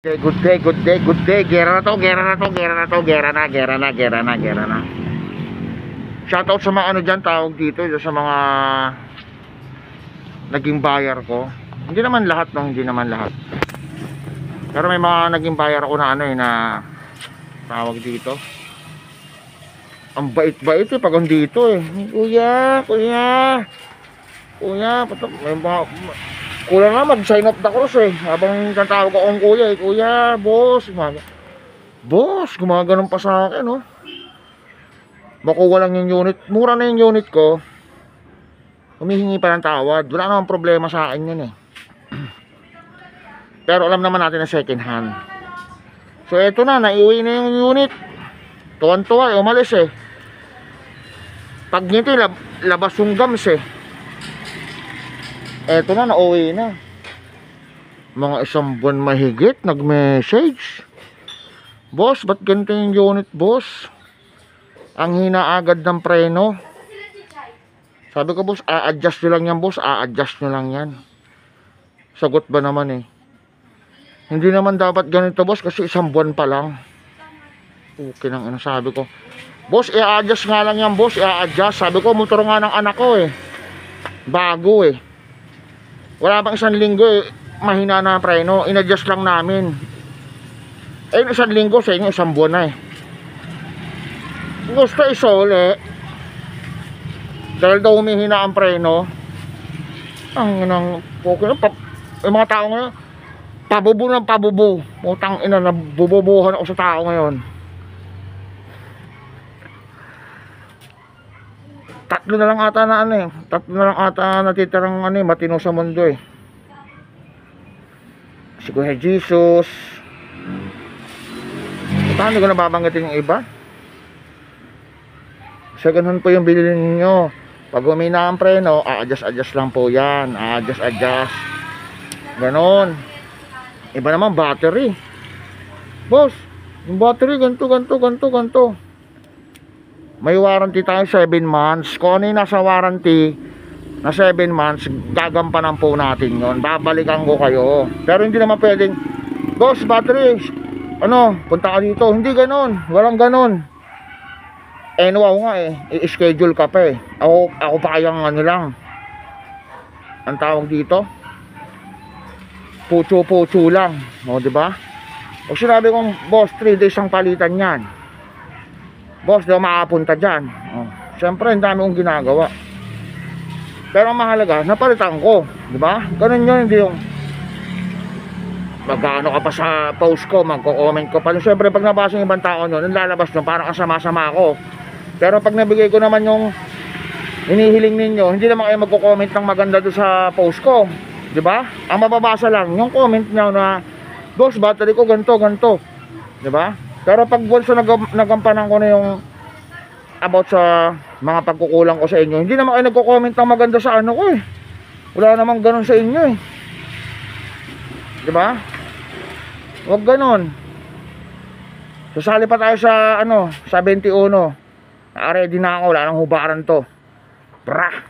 Good day, good day, good day. Gera na to, gera na to, gera na to, gera na, gera na, gera na, gera na. Shoutout sa mga ano dyan, tawag dito, sa mga naging buyer ko. Hindi naman lahat, no, hindi naman lahat. Pero may mga naging buyer ko na ano eh, na tawag dito. Ang bait-bait eh, pag dito eh. Kuya, kuya, kuya, may mga... Kulang nga mag-sign up the cross eh. Habang tatawag akong kuya eh. Kuya, boss. Boss, gumaganon pa sa akin oh. Makuha lang yung unit. Mura na yung unit ko. Humihingi pa ng tawad. Wala namang problema sa akin yun eh. Pero alam naman natin na second hand. So eto na, naiuwi na yung unit. Tuwan-tuwa eh, umalis eh. Pag nito labas yung gums eh. Eto na, nauwi na. Mga isang buwan mahigit, nag-message. Boss, ba't ganito yung unit, boss? Ang hina agad ng preno. Sabi ko, boss, a-adjust nyo lang yan, boss. A-adjust nyo lang yan. Sagot ba naman eh. Hindi naman dapat ganito, boss, kasi isang buwan pa lang. Okay nang sabi ko. Boss, i-adjust nga lang yan, boss. I-adjust. Sabi ko, motor nga ng anak ko eh. Bago eh. Wala pang isang linggo eh, mahina na preno, in-adjust lang namin. Eh isang linggo sa inyo, isang buwan na eh. Gusto isole dahil daw humihina ang preno. Ang inang okay, yung mga tao ngayon pabubo ng pabubo. Putang ina, nabububuhan ako sa tao ngayon. Tatlo na lang ata na ano eh. Tatlo na lang ata natitirang ano eh, matino sa mundo eh. Si Kuya Jesus. Paano ko nababanggitin yung iba? Sa ganun po yung bilhin ninyo. Pag humina ang preno, a-adjust lang po yan. A-adjust. Ganon. Iba naman battery. Boss, yung battery ganto. May warranty tayo 7 months. Kung ano yung nasa warranty na 7 months, gagampanan po natin yon. Babalikan ko kayo. Pero hindi naman pwedeng, boss, battery, ano, punta ka dito. Hindi ganon. Walang ganon. Eh, wow nga eh. I-schedule ka pa eh. Ako pa kayang ano lang. Ang tawag dito? Pucho lang. O, diba? O sinabi kong, boss, 3 days ang palitan yan. Boss, daw makapunta dyan. Oh, siyempre, ang dami kong ginagawa. Pero ang mahalaga, napalitan ko. Diba? Ganun yun, hindi yung magkano ka pa sa post ko, magko-comment ko pa. Siyempre, pag nabasa yung ibang tao nun, lalabas nun, parang kasama-sama ako. Pero pag nabigay ko naman yung hinihiling ninyo, hindi naman kayo magko-comment ng maganda doon sa post ko. Diba? Ang mababasa lang, yung comment nyo na, boss, battery ko ganito. Diba? Pero pag once nagampanan ko na yung about sa mga pagkukulang ko sa inyo, hindi naman kayo nagko-comment ng maganda sa ano ko eh. Wala namang ganun sa inyo eh. Diba? Huwag ganun. Sasali pa tayo sa ano, sa 21. Ready na ako, wala nang hubaran to. Bra!